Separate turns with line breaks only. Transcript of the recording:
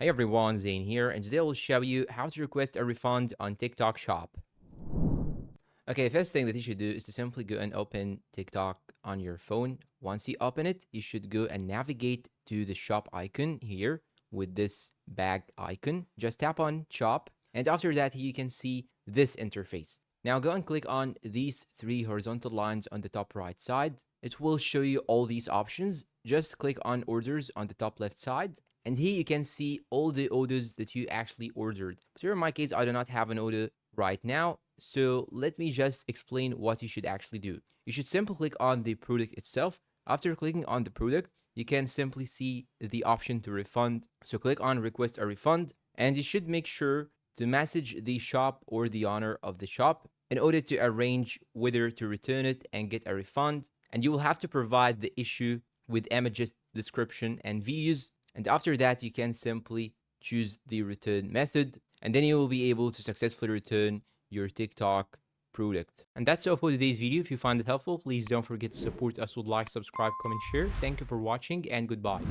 Hey everyone, Zane here, and today I will show you how to request a refund on TikTok Shop. Okay, first thing that you should do is to simply go and open TikTok on your phone. Once you open it, you should go and navigate to the shop icon here with this bag icon. Just tap on shop, and after that, you can see this interface. Now go and click on these three horizontal lines on the top right side. It will show you all these options. Just click on orders on the top left side. And here you can see all the orders that you actually ordered. But here in my case, I do not have an order right now. So let me just explain what you should actually do. You should simply click on the product itself. After clicking on the product, you can simply see the option to refund. So click on request a refund, and you should make sure to message the shop or the owner of the shop in order to arrange whether to return it and get a refund. And you will have to provide the issue with images, description, and views. And after that, you can simply choose the return method, and then you will be able to successfully return your TikTok product. And that's all for today's video. If you find it helpful, please don't forget to support us with like, subscribe, comment, share. Thank you for watching, and goodbye.